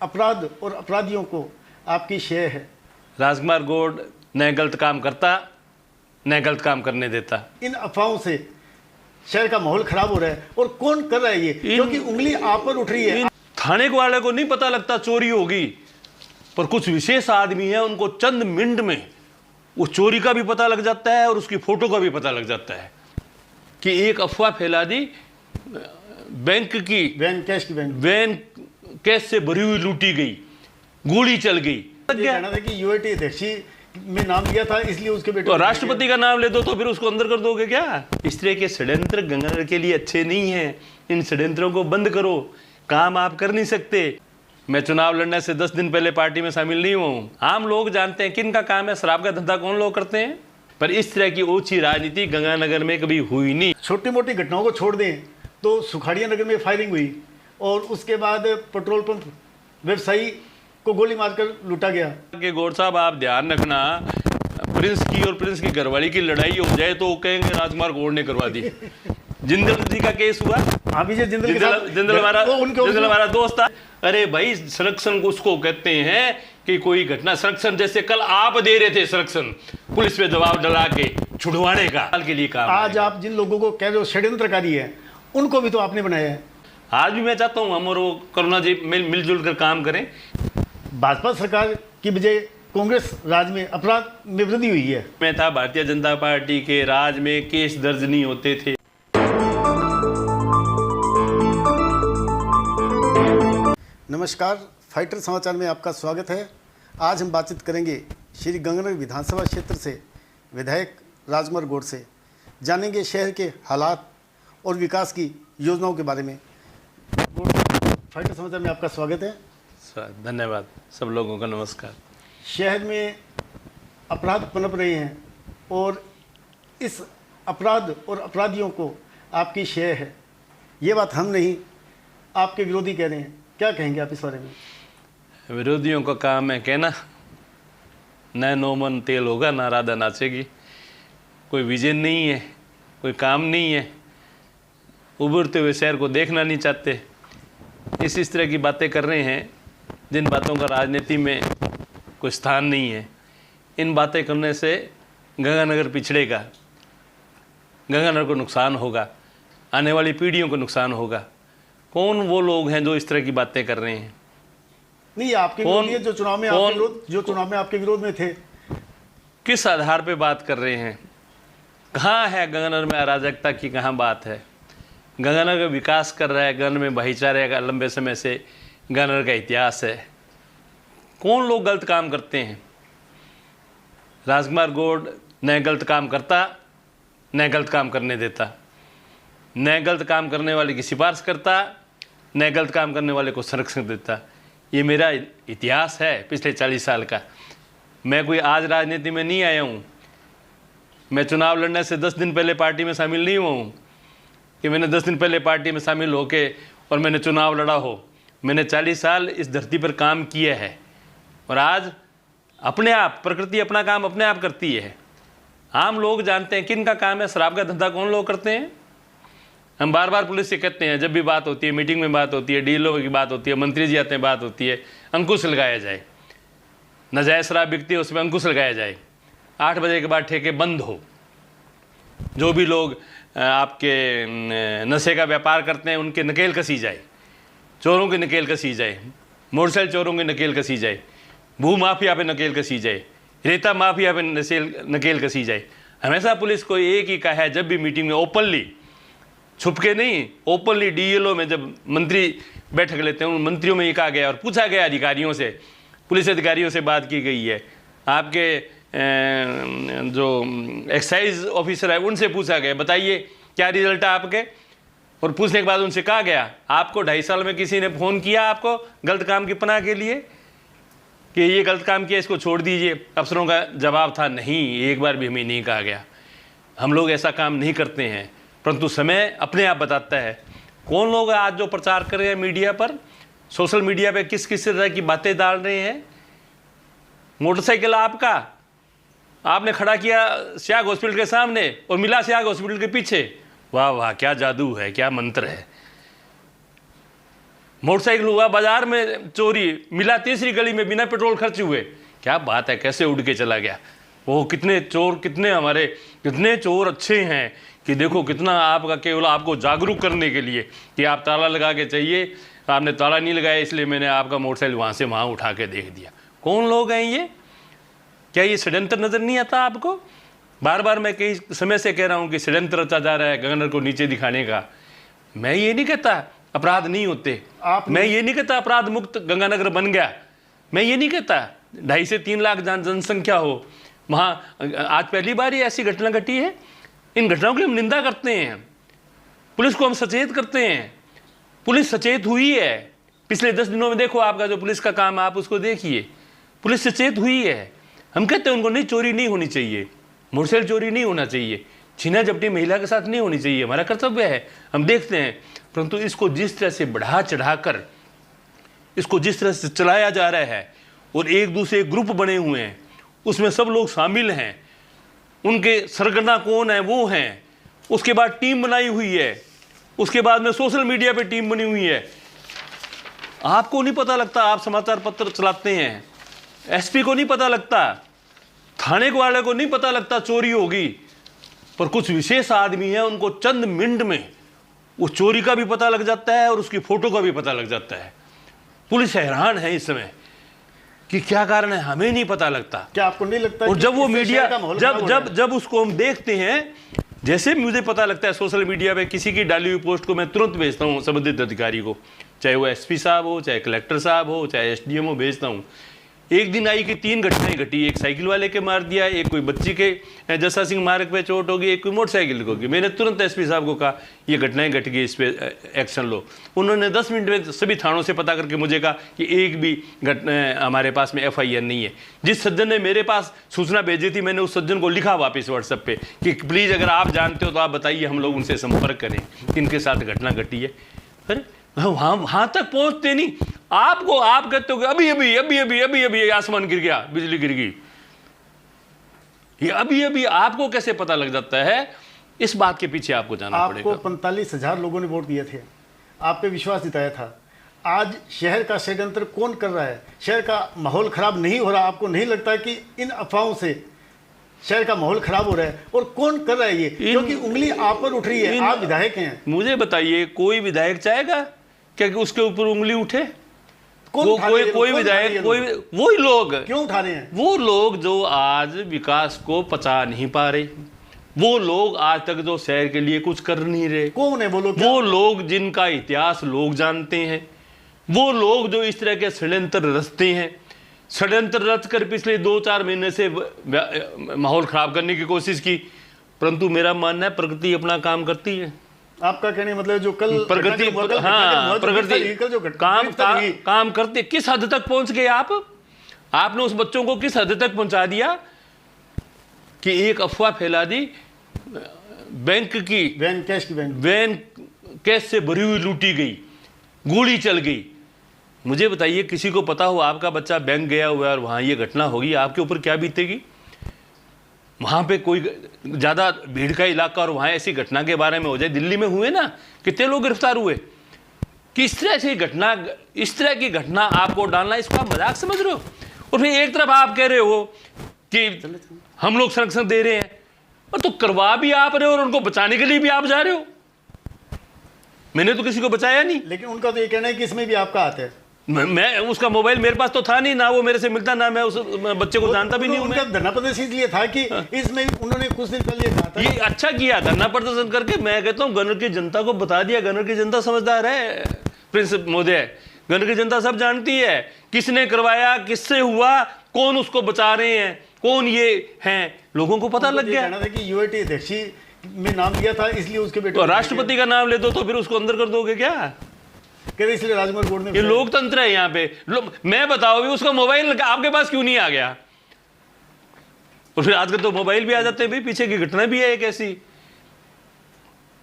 अपराध और अपराधियों को आपकी शेयर है। राजकुमार गौड़ न गलत काम करता न गलत काम करने देता। इन अफवाहों से शहर का माहौल खराब हो रहा है और कौन कर रहा है ये, क्योंकि उंगली आप पर उठ रही है। थाने वाले को नहीं पता लगता चोरी होगी, पर कुछ विशेष आदमी है उनको चंद मिनट में वो चोरी का भी पता लग जाता है और उसकी फोटो का भी पता लग जाता है कि एक अफवाह फैला दी, बैंक की वैन कैश से भरी हुई लूटी गई, गोली चल गई। कहना था कि यूएटी अध्यक्ष में नाम लिया था इसलिए उसके बेटे तो राष्ट्रपति का नाम ले दो तो फिर उसको अंदर कर दोगे क्या? इस तरह के षड्यंत्र गंगानगर के लिए अच्छे नहीं हैं। इन षड्यंत्रों को बंद करो, काम आप कर नहीं सकते। मैं चुनाव लड़ने से 10 दिन पहले पार्टी में शामिल नहीं हुआ हूँ। आम लोग जानते हैं किन का काम है, शराब का धंधा कौन लोग करते हैं, पर इस तरह की ओछी राजनीति गंगानगर में कभी हुई नहीं। छोटी मोटी घटनाओं को छोड़ दें तो सुखाड़िया नगर में फायरिंग हुई और उसके बाद पेट्रोल पंप व्यवसायी को गोली मारकर लूटा गया। कि गौड़ साहब आप ध्यान रखना, प्रिंस की और प्रिंस की घरवाली की लड़ाई हो जाए तो वो कहेंगे राजकुमार गौड़ ने करवा दी। जिंदल जी का केस हुआ, जिंदल हमारा दोस्त था। अरे भाई संरक्षण को उसको कहते हैं कि कोई घटना संरक्षण, जैसे कल आप दे रहे थे संरक्षण पुलिस पे दबाव डला के छुड़वाने का के लिए काम। आज आप जिन लोगों को कह रहे हो षड्यंत्रकारी है, उनको भी तो आपने बनाया है। आज भी मैं चाहता हूँ हम और वो करुणा जी मिलजुल कर काम करें। भाजपा सरकार की बजाय कांग्रेस राज में अपराध में वृद्धि हुई है। मैं था भारतीय जनता पार्टी के राज में केस दर्ज नहीं होते थे। नमस्कार, फाइटर समाचार में आपका स्वागत है। आज हम बातचीत करेंगे श्री गंगानगर विधानसभा क्षेत्र से विधायक राजकुमार गौड़ से। जानेंगे शहर के हालात और विकास की योजनाओं के बारे में। फाइटर समाचार में आपका स्वागत है। धन्यवाद, सब लोगों का नमस्कार। शहर में अपराध पनप रहे हैं और इस अपराध और अपराधियों को आपकी शेयर है, ये बात हम नहीं आपके विरोधी कह रहे हैं। क्या कहेंगे आप इस बारे में? विरोधियों का काम है कहना, न नोमन तेल होगा ना राधा नाचेगी। कोई विजन नहीं है, कोई काम नहीं है, उभरते हुए शहर को देखना नहीं चाहते। इस तरह की बातें कर रहे हैं जिन बातों का राजनीति में कोई स्थान नहीं है। इन बातें करने से गंगानगर पिछड़ेगा, गंगानगर को नुकसान होगा, आने वाली पीढ़ियों को नुकसान होगा। कौन वो लोग हैं जो इस तरह की बातें कर रहे हैं? नहीं, आपके विरोधी जो चुनाव में आपके विरोध में थे, किस आधार पे बात कर रहे हैं? कहाँ है गंगानगर में अराजकता की, कहाँ बात है? गंगानगर का विकास कर रहा है, गंगानगर में भाईचारे का लंबे समय से गंगानगर का इतिहास है। कौन लोग गलत काम करते हैं? राजकुमार गौड़ न गलत काम करता न गलत काम करने देता, न गलत काम करने वाले की सिफारिश करता, न गलत काम करने वाले को संरक्षण देता। ये मेरा इतिहास है पिछले 40 साल का। मैं कोई आज राजनीति में नहीं आया हूँ। मैं चुनाव लड़ने से 10 दिन पहले पार्टी में शामिल नहीं हुआ हूँ कि मैंने 10 दिन पहले पार्टी में शामिल होके और मैंने चुनाव लड़ा हो। मैंने 40 साल इस धरती पर काम किया है और आज अपने आप प्रकृति अपना काम अपने आप करती है। आम लोग जानते हैं किन का काम है, शराब का धंधा कौन लोग करते हैं। हम बार बार पुलिस से कहते हैं, जब भी बात होती है, मीटिंग में बात होती है, डीएलओ की बात होती है, मंत्री जी आते हैं, बात होती है, अंकुश लगाया जाए। नाजायज़ शराब बिकती है उसमें अंकुश लगाया जाए। 8 बजे के बाद ठेके बंद हो। जो भी लोग आपके नशे का व्यापार करते हैं उनके नकेल कसी जाए, चोरों की नकेल कसी जाए, मोटरसाइकिल चोरों की नकेल कसी जाए, भू माफिया पे नकेल कसी जाए, रेता माफिया पे नकेल कसी जाए। हमेशा पुलिस को एक ही कहा है, जब भी मीटिंग में ओपनली, छुप के नहीं, ओपनली डीएलओ में जब मंत्री बैठक लेते हैं उन मंत्रियों में ये कहा गया और पूछा गया अधिकारियों से, पुलिस अधिकारियों से बात की गई है, आपके जो एक्साइज ऑफिसर है उनसे पूछा गया, बताइए क्या रिजल्ट है आपके। और पूछने के बाद उनसे कहा गया, आपको 2.5 साल में किसी ने फ़ोन किया आपको गलत काम की पनाह के लिए कि ये गलत काम किया, इसको छोड़ दीजिए? अफसरों का जवाब था नहीं, एक बार भी हमें नहीं कहा गया। हम लोग ऐसा काम नहीं करते हैं, परंतु समय अपने आप बताता है। कौन लोग आज जो प्रचार कर रहे हैं मीडिया पर, सोशल मीडिया पे किस किस तरह की बातें डाल रहे हैं। मोटरसाइकिल आपका, आपने खड़ा किया सियाग हॉस्पिटल के सामने और मिला सियाग हॉस्पिटल के पीछे। वाह वाह, क्या जादू है, क्या मंत्र है। मोटरसाइकिल हुआ बाजार में चोरी, मिला तीसरी गली में बिना पेट्रोल खर्च हुए। क्या बात है, कैसे उड़ के चला गया वो। कितने चोर, कितने चोर अच्छे हैं कि देखो कितना आपका, केवल आपको जागरूक करने के लिए कि आप ताला लगा के चाहिए, आपने ताला नहीं लगाया इसलिए मैंने आपका मोटरसाइकिल वहाँ से वहाँ उठा के देख दिया। कौन लोग हैं ये? क्या ये षड्यंत्र नज़र नहीं आता आपको? बार बार मैं कई समय से कह रहा हूँ कि षड्यंत्र रचा जा रहा है गवर्नर को नीचे दिखाने का। मैं ये नहीं कहता अपराध नहीं होते, मैं ये नहीं कहता अपराध मुक्त गंगानगर बन गया, मैं ये नहीं कहता 2.5 से 3 लाख जनसंख्या हो वहाँ। आज पहली बार ही ऐसी घटना घटी है। इन घटनाओं की हम निंदा करते हैं, पुलिस को हम सचेत करते हैं, पुलिस सचेत हुई है। पिछले 10 दिनों में देखो आपका जो पुलिस का काम आप उसको देखिए, पुलिस सचेत हुई है। हम कहते हैं उनको नहीं, चोरी नहीं होनी चाहिए, मोटरसाइकिल चोरी नहीं होना चाहिए, छीना झपटी महिला के साथ नहीं होनी चाहिए, हमारा कर्तव्य है, हम देखते हैं। परंतु इसको जिस तरह से बढ़ा चढ़ाकर इसको जिस तरह से चलाया जा रहा है और एक दूसरे ग्रुप बने हुए हैं, उसमें सब लोग शामिल हैं, उनके सरगना कौन है वो हैं, उसके बाद टीम बनाई हुई है, उसके बाद में सोशल मीडिया पे टीम बनी हुई है। आपको नहीं पता लगता, आप समाचार पत्र चलाते हैं, एसपी को नहीं पता लगता, थाने वाले को नहीं पता लगता चोरी होगी, पर कुछ विशेष आदमी हैं उनको चंद मिनट में उस चोरी का भी पता लग जाता है और उसकी फोटो का भी पता लग जाता है। पुलिस हैरान है इस समय कि क्या कारण है, हमें नहीं पता लगता। क्या आपको नहीं लगता? और जब वो मीडिया जब उसको हम देखते हैं, जैसे मुझे पता लगता है सोशल मीडिया पे किसी की डाली हुई पोस्ट को मैं तुरंत भेजता हूँ संबंधित अधिकारी को, चाहे वो एसपी साहब हो, चाहे कलेक्टर साहब हो, चाहे एसडीएम हो, भेजता हूँ। एक दिन आई कि 3 घटनाएं घटी, एक साइकिल वाले के मार दिया, एक कोई बच्ची के जस्सा सिंह मार्ग पे चोट होगी, एक कोई मोटरसाइकिल को की। मैंने तुरंत एसपी साहब को कहा ये घटनाएं घट गई, इस पे एक्शन लो। उन्होंने 10 मिनट में सभी थानों से पता करके मुझे कहा कि एक भी हमारे पास में FIR नहीं है। जिस सज्जन ने मेरे पास सूचना भेजी थी, मैंने उस सज्जन को लिखा वापस व्हाट्सएप पे कि प्लीज़ अगर आप जानते हो तो आप बताइए, हम लोग उनसे संपर्क करें किनके साथ घटना घटी है। अरे वहाँ तक पहुँचते नहीं। आपको आप कहते हो कि अभी आसमान गिर गया, बिजली गिर गई, ये अभी आपको कैसे पता लग जाता है? इस बात के पीछे आपको जाना पड़ेगा। आपको 45,000 लोगों ने वोट दिए थे, आप पे विश्वास जताया था। आज शहर का षड्यंत्र कौन कर रहा है? शहर का माहौल खराब नहीं हो रहा? आपको नहीं लगता कि इन अफवाहों से शहर का माहौल खराब हो रहा है? और कौन कर रहा है ये? क्योंकि उंगली आप पर उठ रही है, आप विधायक हैं। मुझे बताइए, कोई विधायक चाहेगा क्या कि उसके ऊपर उंगली उठे? कोई विधायक, वही लोग क्यों उठा रहे हैं? वो लोग जो आज विकास को पचा नहीं पा रहे, वो लोग आज तक जो शहर के लिए कुछ कर नहीं रहे। कौन है वो लोग? वो लोग जिनका इतिहास लोग जानते हैं, वो लोग जो इस तरह के षड्यंत्र रचते हैं, षड्यंत्र रच कर पिछले 2-4 महीने से माहौल खराब करने की कोशिश की। परंतु मेरा मानना है प्रकृति अपना काम करती है। आपका कहने मतलब जो कल प्रगति, हाँ प्रगति काम करते। किस हद तक पहुंच गए आपने उस बच्चों को किस हद तक पहुंचा दिया कि एक अफवाह फैला दी, बैंक की वैन कैश से भरी हुई लूटी गई, गोली चल गई। मुझे बताइए, किसी को पता हो आपका बच्चा बैंक गया हुआ है और वहां ये घटना होगी, आपके ऊपर क्या बीतेगी? वहाँ पे कोई ज़्यादा भीड़ का इलाका और वहाँ ऐसी घटना के बारे में हो जाए। दिल्ली में हुए ना, कितने लोग गिरफ्तार हुए कि इस तरह की घटना आपको डालना, इसको आप मजाक समझ रहे हो? और फिर एक तरफ आप कह रहे हो कि हम लोग संरक्षण दे रहे हैं, और तो करवा भी आप रहे हो और उनको बचाने के लिए भी आप जा रहे हो। मैंने तो किसी को बचाया नहीं। लेकिन उनका तो ये कहना है कि इसमें भी आपका हाथ है। मैं उसका मोबाइल मेरे पास तो था नहीं, ना वो मेरे से मिलता, ना मैं उस बच्चे को जानता भी नहीं हूं। उनका धरना प्रदर्शन इसलिए था कि इसमें उन्होंने कुछ दिन पहले कहा था। ये अच्छा किया धरना प्रदर्शन करके। मैं कहता हूँ गन्नौर की जनता को बता दिया, गन्नौर की जनता समझदार है प्रिंस महोदय, गन्नौर की जनता सब जानती है किसने करवाया, किससे हुआ, कौन उसको बचा रहे हैं, कौन ये हैं, लोगों को पता लग गया। कि यूआईटी अध्यक्ष में नाम दिया था, इसलिए उसके बेटे तो राष्ट्रपति का नाम ले दो तो फिर उसको अंदर कर दोगे क्या? इसलिए राजकुमार बोर्ड ने, ये लोकतंत्र है यहाँ पे। मैं बताओ भी उसका मोबाइल आपके पास क्यों नहीं आ गया? और फिर आजकल तो मोबाइल भी आ जाते हैं भाई, पीछे की घटना भी है एक ऐसी,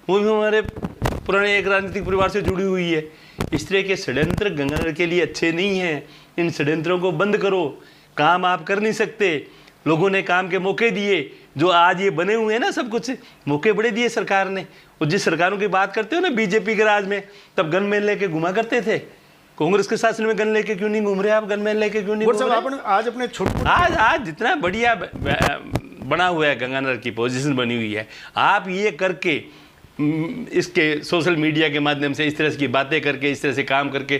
वो भी हमारे पुराने एक राजनीतिक परिवार से जुड़ी हुई है। इस तरह के षड्यंत्र गंगानगर के लिए अच्छे नहीं हैं। इन षड्यंत्रों को बंद करो। काम आप कर नहीं सकते, लोगों ने काम के मौके दिए, जो आज ये बने हुए हैं ना, सब कुछ मौके बड़े दिए सरकार ने। और जिस सरकारों की बात करते हो ना बीजेपी के राज में, तब गन में लेके घुमा करते थे, कांग्रेस के शासन में गन लेके क्यों नहीं घूम रहे आप? गनमैन लेके क्यों नहीं गोड घूम साहब रहे? आपने आज अपने छोटे आज जितना बढ़िया बना हुआ है, गंगानगर की पोजीशन बनी हुई है, आप ये करके इसके सोशल मीडिया के माध्यम से इस तरह की बातें करके, इस तरह से काम करके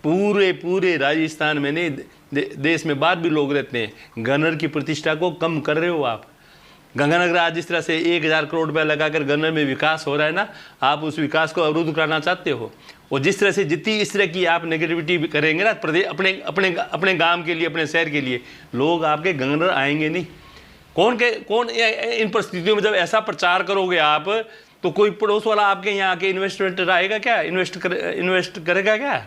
पूरे राजस्थान में नहीं, देश में बाहर भी लोग रहते हैं, गनर की प्रतिष्ठा को कम कर रहे हो आप। गंगानगर आज जिस तरह से 1000 करोड़ रुपया लगाकर गन्नर में विकास हो रहा है ना, आप उस विकास को अवरुद्ध कराना चाहते हो। और जिस तरह से जितनी इस तरह की आप नेगेटिविटी करेंगे ना प्रदेश अपने गांव के लिए, अपने शहर के लिए, लोग आपके गंगानगर आएंगे नहीं। कौन इन परिस्थितियों में जब ऐसा प्रचार करोगे आप, तो कोई पड़ोस वाला आपके यहाँ आके इन्वेस्टमेंट आएगा क्या? इन्वेस्ट करेगा क्या?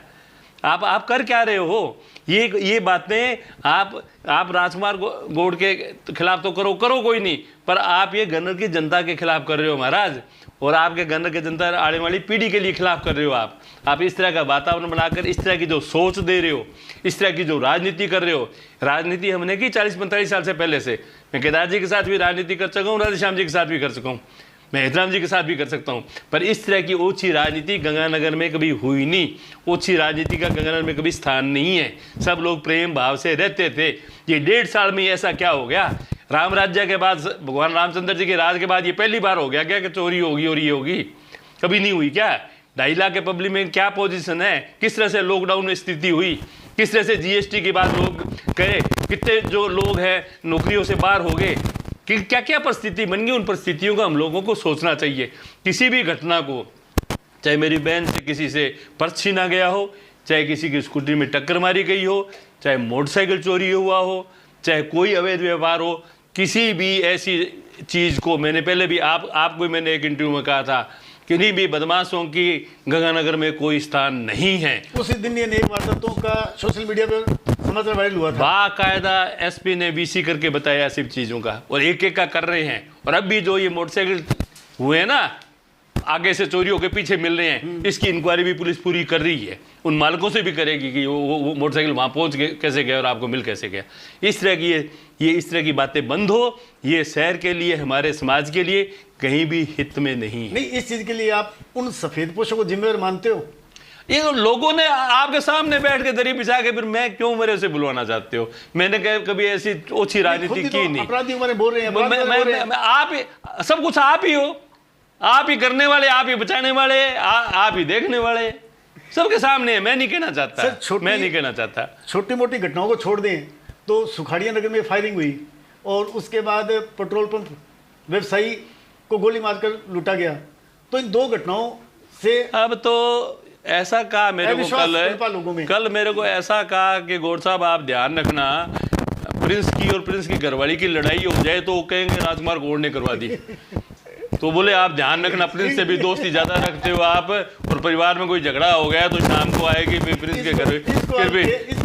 आप कर क्या रहे हो? ये बातें आप राजकुमार गौड़ के खिलाफ तो करो कोई नहीं, पर आप ये गन्नर की जनता के खिलाफ कर रहे हो महाराज, और आपके गन्नर की जनता आने वाली पीढ़ी के लिए खिलाफ कर रहे हो आप इस तरह का वातावरण बनाकर, इस तरह की जो सोच दे रहे हो, इस तरह की जो राजनीति कर रहे हो। राजनीति हमने की 40-45 साल से पहले से। मैं केदार जी के साथ भी राजनीति कर चुका हूँ, राधेश्याम जी के साथ भी कर चुका हूँ, मैं हेतराम जी के साथ भी कर सकता हूँ, पर इस तरह की ओछी राजनीति गंगानगर में कभी हुई नहीं। ओछी राजनीति का गंगानगर में कभी स्थान नहीं है। सब लोग प्रेम भाव से रहते थे। ये 1.5 साल में ऐसा क्या हो गया? राम राज्य के बाद, भगवान रामचंद्र जी के राज के बाद ये पहली बार हो गया क्या कि चोरी होगी और ये होगी? कभी नहीं हुई क्या? 2.5 लाख के पब्लिक में क्या पोजीशन है? किस तरह से लॉकडाउन में स्थिति हुई? किस तरह से जीएसटी के बाद लोग गए? कितने जो लोग हैं नौकरियों से बाहर हो गए? कि क्या परिस्थिति बन गई? उन परिस्थितियों को हम लोगों को सोचना चाहिए। किसी भी घटना को, चाहे मेरी बहन से किसी से पर्स छीना गया हो, चाहे किसी की स्कूटी में टक्कर मारी गई हो, चाहे मोटरसाइकिल चोरी हुआ हो, चाहे कोई अवैध व्यवहार हो, किसी भी ऐसी चीज़ को, मैंने पहले भी आपको मैंने एक इंटरव्यू में कहा था, किन्हीं भी बदमाशों की गंगानगर में कोई स्थान नहीं है। उसी दिन ये नेक वारदातों का सोशल मीडिया पर समाचार वायरल हुआ था। बाकायदा एसपी ने वीसी करके बताया सिर्फ चीज़ों का, और एक का कर रहे हैं। और अब भी जो ये मोटरसाइकिल हुए हैं ना, आगे से चोरियों के पीछे मिल रहे हैं, इसकी इंक्वायरी भी पुलिस पूरी कर रही है। उन मालिकों से भी करेगी कि वो मोटरसाइकिल वहाँ पहुँच कैसे गया और आपको मिल कैसे गया। इस तरह की ये इस तरह की बातें बंद हो। ये शहर के लिए, हमारे समाज के लिए कहीं भी हित में नहीं है। नहीं, इस चीज़ के लिए आप उन सफ़ेद पोशों को जिम्मेदार मानते हो? ये तो लोगों ने आपके सामने बैठ के दरी बिछा के, फिर मैं क्यों मेरे से बुलवाना चाहते हो? मैंने कभी ऐसी ओछी राजनीति की नहीं। अपराधी हमारे बोल रहे हैं, आप सब कुछ आप ही हो, आप ही करने वाले, आप ही बचाने वाले, आप ही देखने वाले, सबके सामने है। मैं नहीं कहना चाहता, मैं नहीं कहना चाहता। छोटी मोटी घटनाओं को छोड़ दें तो सुखाड़िया नगर में फायरिंग हुई और उसके बाद पेट्रोल पंप व्यवसायी को गोली मारकर लूटा गया, तो इन 2 घटनाओं से अब तो ऐसा कहा मेरे को कल मेरे को ऐसा कहा कि गौड़ साहब आप ध्यान रखना, प्रिंस की और प्रिंस की घरवाली की लड़ाई हो जाए तो वो कहेंगे राजकुमार गौड़ ने करवा दी। तो बोले आप ध्यान रखना, प्रिंस से भी दोस्ती ज्यादा रखते हो आप, और परिवार में कोई झगड़ा हो गया तो शाम को आएगी फिर प्रिंस के घर,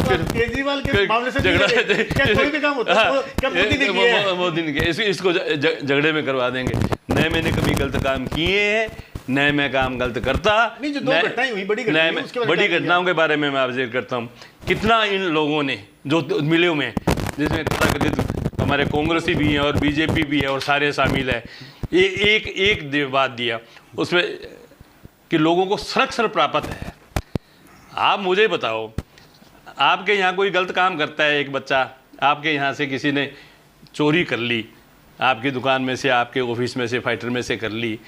केजरीवाल के मामले से क्या कोई भी काम होता है? क्या मोदी ने किया है? इसको झगड़े में करवा देंगे। न मैंने कभी गलत काम किए हैं, न मैं काम गलत करता। नहीं, जो 2 घटनाएं हुई, बड़ी घटनाओं के बारे में मैं ऑब्जर्व करता हूँ। कितना इन लोगों ने जो मिले हुए हैं, जिसमें तथाकथित हमारे कांग्रेसी भी हैं और बीजेपी भी है और सारे शामिल है, एक बात दिया उसमें कि लोगों को संरक्षण प्राप्त है। आप मुझे बताओ, आपके यहाँ कोई गलत काम करता है, एक बच्चा आपके यहाँ से किसी ने चोरी कर ली, आपकी दुकान में से, आपके ऑफिस में से, फाइटर में से कर ली,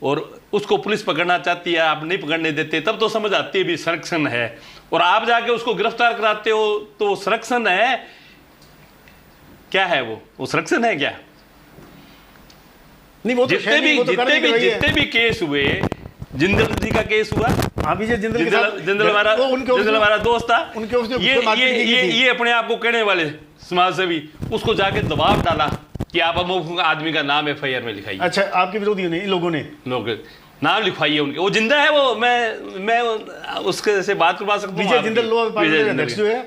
और उसको पुलिस पकड़ना चाहती है, आप नहीं पकड़ने देते, तब तो समझ आती है भी संरक्षण है। और आप जाके उसको गिरफ्तार कराते हो तो संरक्षण है क्या? है वो संरक्षण है क्या? नहीं, वो तो जितने भी केस हुए, जिंदल जी का केस हुआ, जिंदल हमारा दोस्त था, ये अपने आप को कहने वाले समाज सेवी, उसको जाके दबाव डाला कि आप अमुक आदमी का नाम FIR में लिखाइए। अच्छा, आपके विरोधियों ने, इन लोगों ने नाम लिखवाइए उनके, वो जिंदा है, वो मैं उसके से बात करवा सकता हूँ।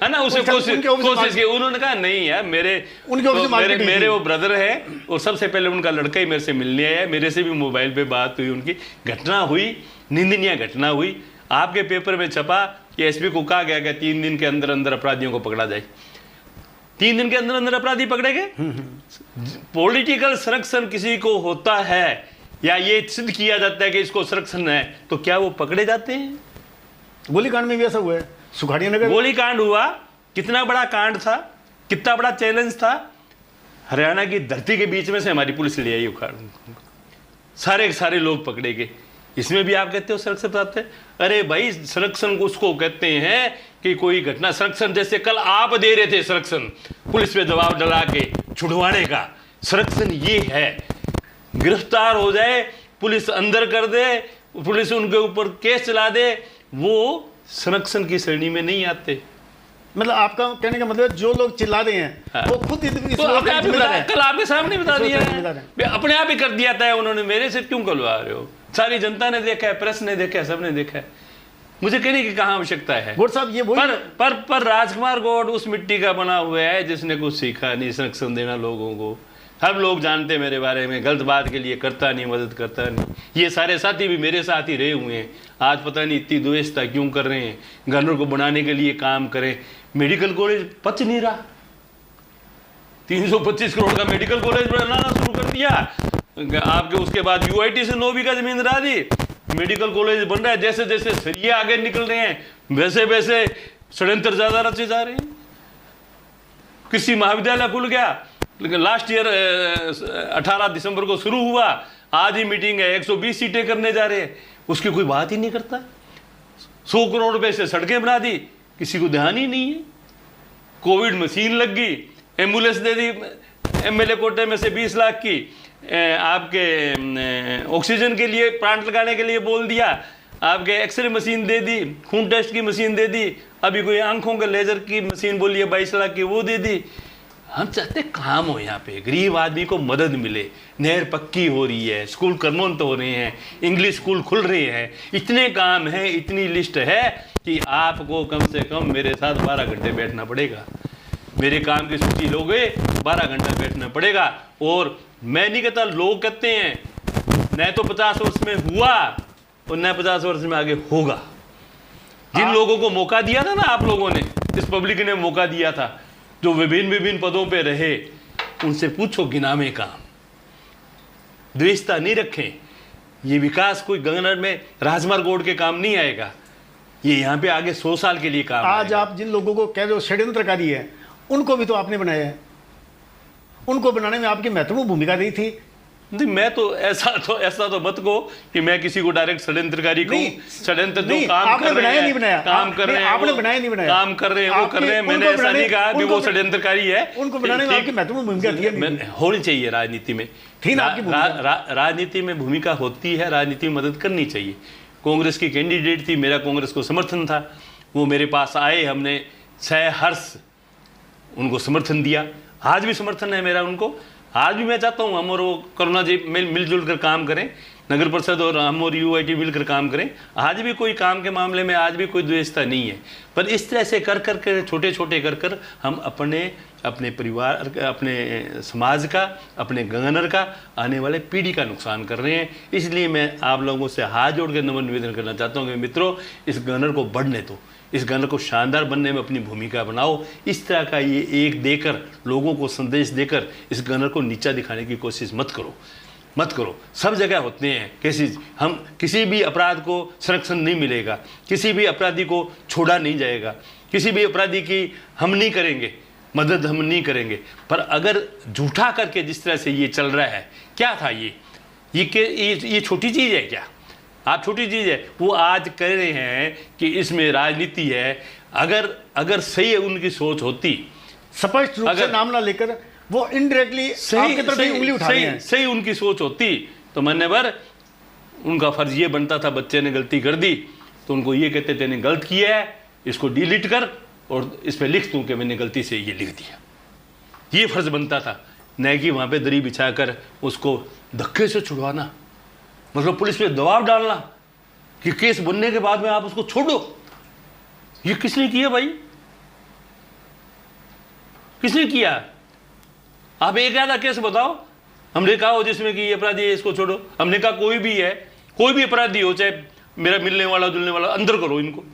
है ना, उसे कोशिश की, उन्होंने कहा नहीं यार, मेरे वो ब्रदर है, और सबसे पहले उनका लड़का ही मेरे से मिलने आया, मेरे से भी मोबाइल पे बात हुई, उनकी घटना हुई, निंदनीय घटना हुई। आपके पेपर में छपा कि SP को कहा गया कि 3 दिन के अंदर अंदर अपराधियों को पकड़ा जाए। 3 दिन के अंदर अंदर अपराधी पकड़े गए। पॉलिटिकल संरक्षण किसी को होता है या ये सिद्ध किया जाता है कि इसको संरक्षण है, तो क्या वो पकड़े जाते हैं? गोलीकांड में भी ऐसा हुआ है, सुखाड़िया नगर गोली कांड हुआ, कितना बड़ा कांड था, कितना बड़ा चैलेंज था। हरियाणा की धरती के बीच में से हमारी पुलिस ले आई उखाड़, सारे के सारे लोग पकड़े गए। इसमें भी आप कहते हो संरक्षण प्राप्त है। अरे भाई, संरक्षण उसको कहते हैं कि कोई घटना, संरक्षण जैसे कल आप दे रहे थे संरक्षण पुलिस पे दबाव डला के छुड़वाने का, संरक्षण ये है। गिरफ्तार हो जाए, पुलिस अंदर कर दे, पुलिस उनके ऊपर केस चला दे, वो संरक्षण की श्रेणी में नहीं आते। मतलब आपका कहने का मतलब जो लोग चिल्ला रहे हैं हाँ। वो खुद इस तो अपने आप ही जिम्मेदार है। कल आपके सामने बता दिया जिम्मेदार है, है। अपने आप ही कर दिया था उन्होंने। मेरे से क्यों करवा रहे हो? सारी जनता ने देखा है, प्रेस ने देखा है, सबने देखा है। मुझे कहने की कहाँ आवश्यकता है? गौड़ साहब ये वही पर राजकुमार गौड़ उस मिट्टी का बना हुआ है जिसने कुछ सीखा नहीं संरक्षण देना लोगों को। सब लोग जानते मेरे बारे में, गलत बात के लिए करता नहीं, मदद करता नहीं। ये सारे साथी भी मेरे साथ ही रहे हुए हैं। आज पता नहीं इतनी द्वेषता क्यों कर रहे हैं। गनर को बनाने के लिए काम करें। मेडिकल कॉलेज पच नहीं रहा, 325 करोड़ का मेडिकल कॉलेज बनाना शुरू कर दिया आपके। उसके बाद यूआईटी से 9 बीघा जमीन दिला दी, मेडिकल कॉलेज बन रहा है। जैसे जैसे सरिये आगे निकल रहे हैं वैसे वैसे षड्यंत्र ज्यादा रचे जा रहे हैं। कृषि महाविद्यालय खुल गया, लेकिन लास्ट ईयर 18 दिसंबर को शुरू हुआ, आज ही मीटिंग है, 120 सीटें करने जा रहे हैं, उसकी कोई बात ही नहीं करता। 100 करोड़ रुपए से सड़कें बना दी, किसी को ध्यान ही नहीं है। कोविड मशीन लग गई, एम्बुलेंस दे दी एमएलए कोटे में से 20 लाख की, आपके ऑक्सीजन के लिए प्लांट लगाने के लिए बोल दिया, आपके एक्सरे मशीन दे दी, खून टेस्ट की मशीन दे दी, अभी कोई आंखों के लेजर की मशीन बोली है 22 लाख की, वो दे दी। हम चाहते काम हो, यहाँ पे गरीब आदमी को मदद मिले। नहर पक्की हो रही है, स्कूल कर्मोन्नत हो रहे हैं, इंग्लिश स्कूल खुल रहे हैं, इतने काम हैं, इतनी लिस्ट है कि आपको कम से कम मेरे साथ 12 घंटे बैठना पड़ेगा। मेरे काम की सूची लोगे 12 घंटा बैठना पड़ेगा। और मैं नहीं कहता, लोग कहते हैं न तो 50 वर्ष में हुआ और न 50 वर्ष में आगे होगा। जिन लोगों को मौका दिया था ना, आप लोगों ने, इस पब्लिक ने मौका दिया था, जो विभिन्न विभिन्न पदों पे रहे, उनसे पूछो गिनामे काम। द्वेषता नहीं रखें। ये विकास कोई गंगनर में राजकुमार गौड़ के काम नहीं आएगा, ये यहाँ पे आगे 100 साल के लिए काम आज आएगा। आप जिन लोगों को कह रहे हो षड्यंत्रकारी है, उनको भी तो आपने बनाया है। उनको बनाने में आपकी महत्वपूर्ण भूमिका रही थी। नहीं, मैं तो ऐसा तो मत कहो कि मैं किसी को डायरेक्ट षड्यंत्रकारी कहूं। षड्यंत्र जो काम कर रहे हैं, काम कर रहे हैं, आपने बनाया नहीं बनाया, काम कर रहे हैं वो कर रहे हैं। मैंने ऐसा नहीं कहा कि वो षड्यंत्रकारी है। उनको बनाने में आपकी महत्वपूर्ण भूमिका थी, होनी चाहिए राजनीति में। थी ना आपकी भूमिका? राजनीति में भूमिका होती है, राजनीति में मदद करनी चाहिए। कांग्रेस की कैंडिडेट थी, मेरा कांग्रेस को समर्थन था, वो मेरे पास आए, हमने सहर्ष उनको समर्थन दिया। आज भी समर्थन है मेरा उनको। आज भी मैं चाहता हूँ हम और वो करुणा जी मिलजुल कर काम करें, नगर परिषद और हम और यूआईटी मिलकर काम करें। आज भी कोई काम के मामले में आज भी कोई द्वेषता नहीं है। पर इस तरह से कर छोटे छोटे कर हम अपने परिवार, अपने समाज का, अपने गंगनर का, आने वाले पीढ़ी का नुकसान कर रहे हैं। इसलिए मैं आप लोगों से हाथ जोड़ के नम्र निवेदन करना चाहता हूँ कि मित्रों, इस गंगनर को बढ़ने दो, इस गंगनर को शानदार बनने में अपनी भूमिका बनाओ। इस तरह का ये एक देकर, लोगों को संदेश देकर इस गंगनर को नीचा दिखाने की कोशिश मत करो। सब जगह होते हैं केसेस। हम किसी भी अपराध को संरक्षण नहीं मिलेगा, किसी भी अपराधी को छोड़ा नहीं जाएगा, किसी भी अपराधी की हम नहीं करेंगे मदद, हम नहीं करेंगे। पर अगर झूठा करके जिस तरह से ये चल रहा है, क्या था ये छोटी चीज़ है क्या? आप छोटी चीज़ है, वो आज कह रहे हैं कि इसमें राजनीति है। अगर सही उनकी सोच होती, स्पष्ट रूप से नाम ना लेकर वो इनडायरेक्टली आपकी तरफ ही उंगली उठा रहे हैं, सही उनकी सोच होती तो मन्ने भर उनका फर्ज ये बनता था, बच्चे ने गलती कर दी तो उनको ये कहते तेने गलत किया है, इसको डिलीट कर और इस पर लिख दूँ कि मैंने गलती से ये लिख दिया। ये फर्ज बनता था, न कि वहाँ पे दरी बिछाकर उसको धक्के से छुड़वाना, मतलब पुलिस पे दबाव डालना कि केस बनने के बाद में आप उसको छोड़ो। ये किसने किया भाई? किसने किया? आप एक आधा केस बताओ हमने कहा हो जिसमें कि ये अपराधी है इसको छोड़ो। हमने कहा कोई भी है, कोई भी अपराधी हो, चाहे मेरा मिलने वाला जुलने वाला, अंदर करो इनको।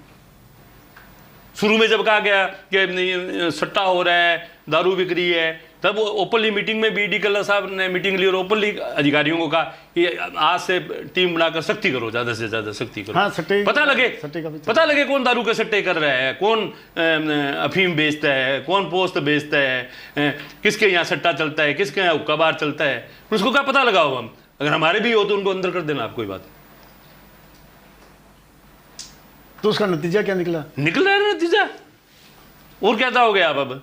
शुरू में जब कहा गया कि सट्टा हो रहा है, दारू बिक रही है, तब ओपनली मीटिंग में बीडी कल्ला साहब ने मीटिंग ली और ओपनली अधिकारियों को कहा कि आज से टीम बनाकर सख्ती करो, ज़्यादा से ज़्यादा सख्ती करो। हाँ, सट्टे पता लगे कौन दारू के सट्टे कर रहा है, कौन अफीम बेचता है, कौन पोस्त बेचता है, किसके यहाँ सट्टा चलता है, किसके यहाँ हुक्का बार चलता है, उसको क्या पता लगाओ हम। अगर हमारे भी हो तो उनको अंदर कर देना, आप कोई बात। तो उसका नतीजा क्या निकला? निकल रहा है नतीजा, और क्या हो गया अब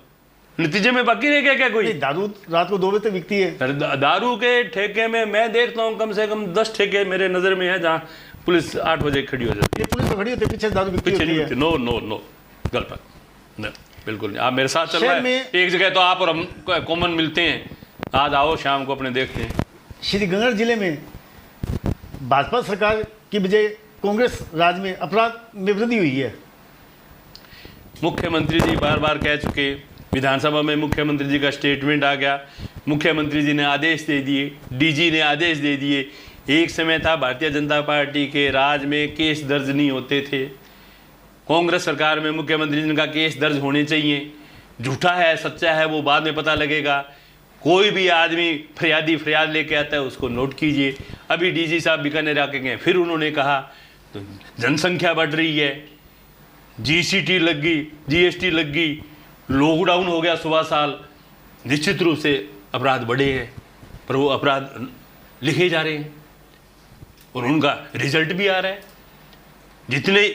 नतीजे में बाकी रह गया क्या कोई? दारू रात को 2 बजे तक बिकती है। दारू के ठेके में मैं देखता हूँ कम से कम 10 ठेके मेरे नजर में है जहाँ पुलिस 8 बजे खड़ी हो जाती है। पुलिस तो खड़ी होती है, पीछे दारू बिकती है। नो नो नो, गलत, बिल्कुल नहीं। आप मेरे साथ चल रहे हैं, एक जगह तो आप और हम कॉमन मिलते हैं, आज आओ शाम को अपने देखते हैं। श्री गंगानगर जिले में भाजपा सरकार की बजाय कांग्रेस राज में अपराध में वृद्धि हुई है। मुख्यमंत्री जी बार बार कह चुके, विधानसभा में मुख्यमंत्री जी का स्टेटमेंट आ गया, मुख्यमंत्री जी ने आदेश दे दिए, डीजी ने आदेश दे दिए। एक समय था भारतीय जनता पार्टी के राज में केस दर्ज नहीं होते थे, कांग्रेस सरकार में मुख्यमंत्री जी का केस दर्ज होने चाहिए। झूठा है सच्चा है वो बाद में पता लगेगा। कोई भी आदमी फरियाद लेके आता है उसको नोट कीजिए। अभी डीजी साहब बीकानेर आके गए, फिर उन्होंने कहा तो जनसंख्या बढ़ रही है, जीसीटी लग गई, जीएसटी लग गई, लॉकडाउन हो गया 1.25 साल, निश्चित रूप से अपराध बढ़े हैं, पर वो अपराध लिखे जा रहे हैं और उनका रिजल्ट भी आ रहा है। जितने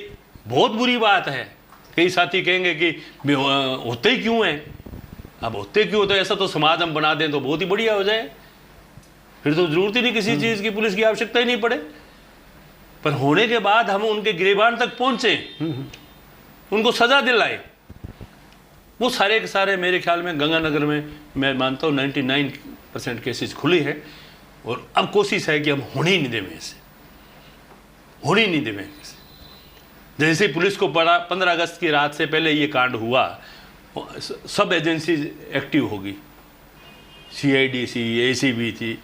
बहुत बुरी बात है, कई साथी कहेंगे कि होते ही क्यों हैं, अब होते क्यों, तो ऐसा तो समाज हम बना दें तो बहुत ही बढ़िया हो जाए, फिर तो जरूरत ही नहीं किसी चीज़ की, पुलिस की आवश्यकता ही नहीं पड़े। पर होने के बाद हम उनके गिरबान तक पहुंचे, उनको सजा दिलाए, वो सारे के सारे मेरे ख्याल में गंगानगर में मैं मानता हूँ 99% केसेस खुले हैं। और अब कोशिश है कि हम होने ही नहीं दें ऐसे, होने ही नहीं दें ऐसे। जैसे पुलिस को पड़ा 15 अगस्त की रात से पहले ये कांड हुआ, सब एजेंसीज एक्टिव होगी, CIDC, ACB थी,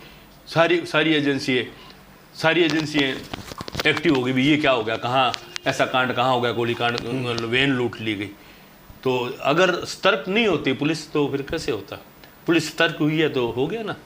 सारी एजेंसियाँ एक्टिव होगी भी ये क्या हो गया, कहाँ ऐसा कांड कहाँ हो गया, गोली कांड, वैन लूट ली गई। तो अगर सतर्क नहीं होती पुलिस तो फिर कैसे होता? पुलिस सतर्क हुई है तो हो गया ना,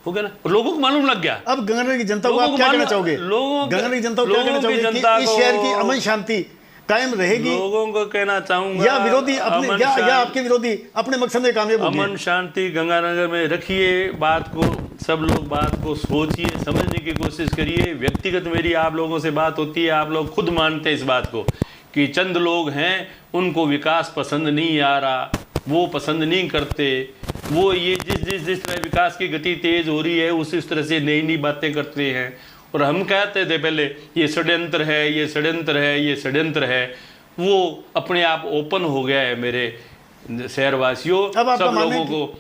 हो गया ना, और लोगों को मालूम लग गया। अब गंगानगर की जनता को आप क्या कहना चाहोगे? गंगानगर की जनता को क्या कहना चाहोगे कि इस शहर की अमन शांति कायम रहेगी? लोगों को कहना चाहूंगा, या विरोधी अपने या आपके विरोधी अपने मकसद में कामयाब होंगे? अमन शांति गंगानगर में रखिए, बात को सब लोग बात को सोचिए, समझने की कोशिश करिए। व्यक्तिगत मेरी आप लोगों से बात होती है, आप लोग खुद मानते हैं इस बात को कि चंद लोग हैं उनको विकास पसंद नहीं आ रहा, वो पसंद नहीं करते, वो ये जिस तरह विकास की गति तेज हो रही है उस तरह से नई बातें करते हैं। और हम कहते थे पहले ये षड्यंत्र है, ये षड्यंत्र है, ये षड्यंत्र है, वो अपने आप ओपन हो गया है मेरे शहरवासियों।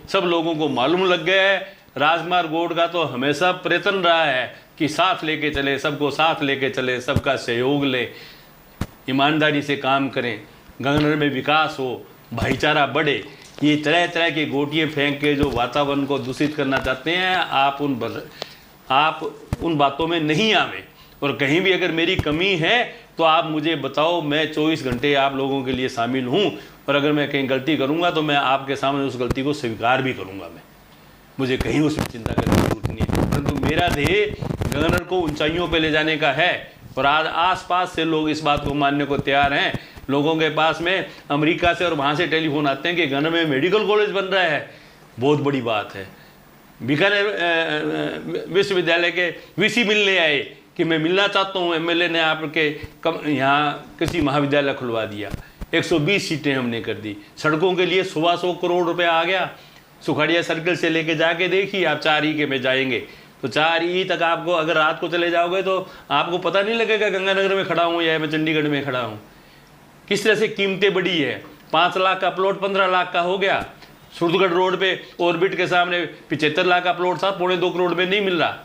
सब लोगों को मालूम लग गया है। राजकुमार गौड़ का तो हमेशा प्रयत्न रहा है कि साथ लेके चले, सबको साथ लेके चले, सबका सहयोग ले, ईमानदारी से काम करें, गंगानगर में विकास हो, भाईचारा बढ़े। ये तरह तरह की गोटियाँ फेंक के जो वातावरण को दूषित करना चाहते हैं, आप उन बातों में नहीं आवे। और कहीं भी अगर मेरी कमी है तो आप मुझे बताओ, मैं 24 घंटे आप लोगों के लिए शामिल हूँ। और अगर मैं कहीं गलती करूँगा तो मैं आपके सामने उस गलती को स्वीकार भी करूँगा। मुझे कहीं उसमें चिंता करने की जरूरत नहीं है, परंतु मेरा ध्येय गंगानगर को ऊंचाइयों पे ले जाने का है। और आज आसपास से लोग इस बात को मानने को तैयार हैं। लोगों के पास में अमेरिका से और वहाँ से टेलीफोन आते हैं कि गंगानगर में मेडिकल कॉलेज बन रहा है, बहुत बड़ी बात है। बीकानेर विश्वविद्यालय के VC मिलने आए कि मैं मिलना चाहता हूँ, MLA ने आपके यहाँ कृषि महाविद्यालय खुलवा दिया, 120 सीटें हमने कर दी। सड़कों के लिए 100 करोड़ रुपया आ गया। सुखाड़िया सर्कल से लेके जाके देखिए आप 4E के में जाएंगे तो 4E तक आपको अगर रात को चले जाओगे तो आपको पता नहीं लगेगा गंगानगर में खड़ा हूँ या मैं चंडीगढ़ में खड़ा हूँ। किस तरह से कीमतें बढ़ी है। 5 लाख का प्लॉट 15 लाख का हो गया। सूरतगढ़ रोड पे ऑर्बिट के सामने 75 लाख का प्लॉट था, 2.25 करोड़ में नहीं मिल रहा।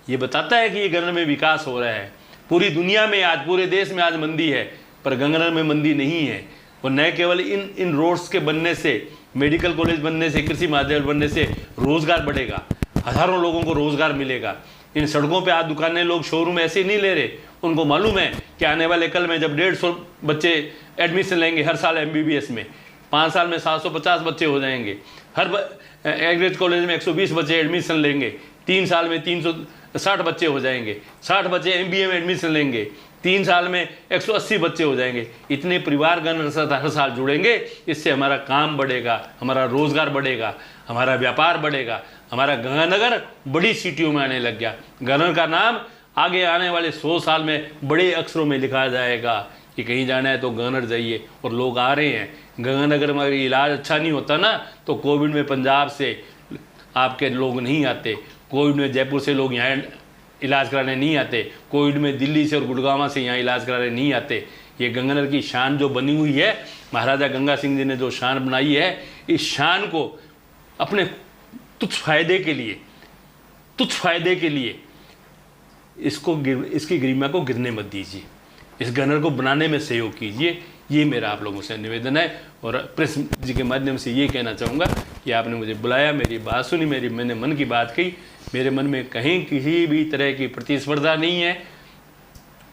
ये बताता है कि ये गंगानगर में विकास हो रहा है। पूरी दुनिया में आज, पूरे देश में आज मंदी है, पर गंगानगर में मंदी नहीं है। और न केवल इन रोड्स के बनने से, मेडिकल कॉलेज बनने से, कृषि महाविद्यालय बनने से रोजगार बढ़ेगा, हज़ारों लोगों को रोजगार मिलेगा। इन सड़कों पे आज दुकानें, लोग शोरूम ऐसे नहीं ले रहे, उनको मालूम है कि आने वाले कल में जब 150 बच्चे एडमिशन लेंगे हर साल MBBS में, 5 साल में 750 बच्चे हो जाएंगे, हर एग्रीकल्चर कॉलेज में 120 बच्चे एडमिशन लेंगे, 3 साल में 360 बच्चे हो जाएंगे, 60 बच्चे MBA में एडमिशन लेंगे, 3 साल में 180 बच्चे हो जाएंगे। इतने परिवारगण हर साल जुड़ेंगे, इससे हमारा काम बढ़ेगा, हमारा रोजगार बढ़ेगा, हमारा व्यापार बढ़ेगा, हमारा गंगानगर बड़ी सिटियों में आने लग गया। गंगानगर का नाम आगे आने वाले 100 साल में बड़े अक्षरों में लिखा जाएगा कि कहीं जाना है तो गंगानगर जाइए, और लोग आ रहे हैं। गंगानगर में अगर इलाज अच्छा नहीं होता ना तो कोविड में पंजाब से आपके लोग नहीं आते, कोविड में जयपुर से लोग यहाँ इलाज कराने नहीं आते, कोविड में दिल्ली से और गुड़गांव से यहाँ इलाज कराने नहीं आते। ये गंगानगर की शान जो बनी हुई है, महाराजा गंगा सिंह जी ने जो शान बनाई है, इस शान को अपने तुच्छ फायदे के लिए इसकी गरिमा को गिरने मत दीजिए, इस गंगानगर को बनाने में सहयोग कीजिए। ये मेरा आप लोगों से निवेदन है। और प्रेस जी के माध्यम से ये कहना चाहूँगा कि आपने मुझे बुलाया, मेरी बात सुनी, मैंने मन की बात कही। मेरे मन में कहीं किसी भी तरह की प्रतिस्पर्धा नहीं है।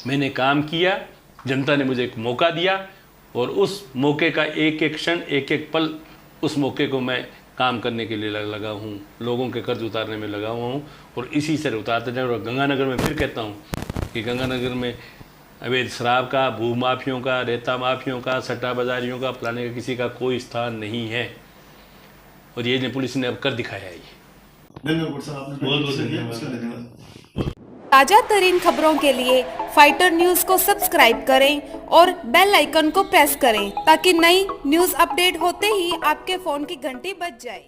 मैंने काम किया, जनता ने मुझे एक मौका दिया, और उस मौके का एक एक क्षण, एक एक पल, उस मौके को मैं काम करने के लिए लगा हूँ, लोगों के कर्ज उतारने में लगा हुआ हूँ, और इसी से उतारते जाए। और गंगानगर में फिर कहता हूँ कि गंगानगर में अवैध शराब का, भू माफियों का, रेता माफियों का, सट्टा बाजारियों का, फलाने का किसी का कोई स्थान नहीं है, और ये पुलिस ने अब कर दिखाया है। धन्यवाद। ताजा तरीन खबरों के लिए फाइटर न्यूज को सब्सक्राइब करें और बेल आइकन को प्रेस करें ताकि नई न्यूज अपडेट होते ही आपके फोन की घंटी बज जाए।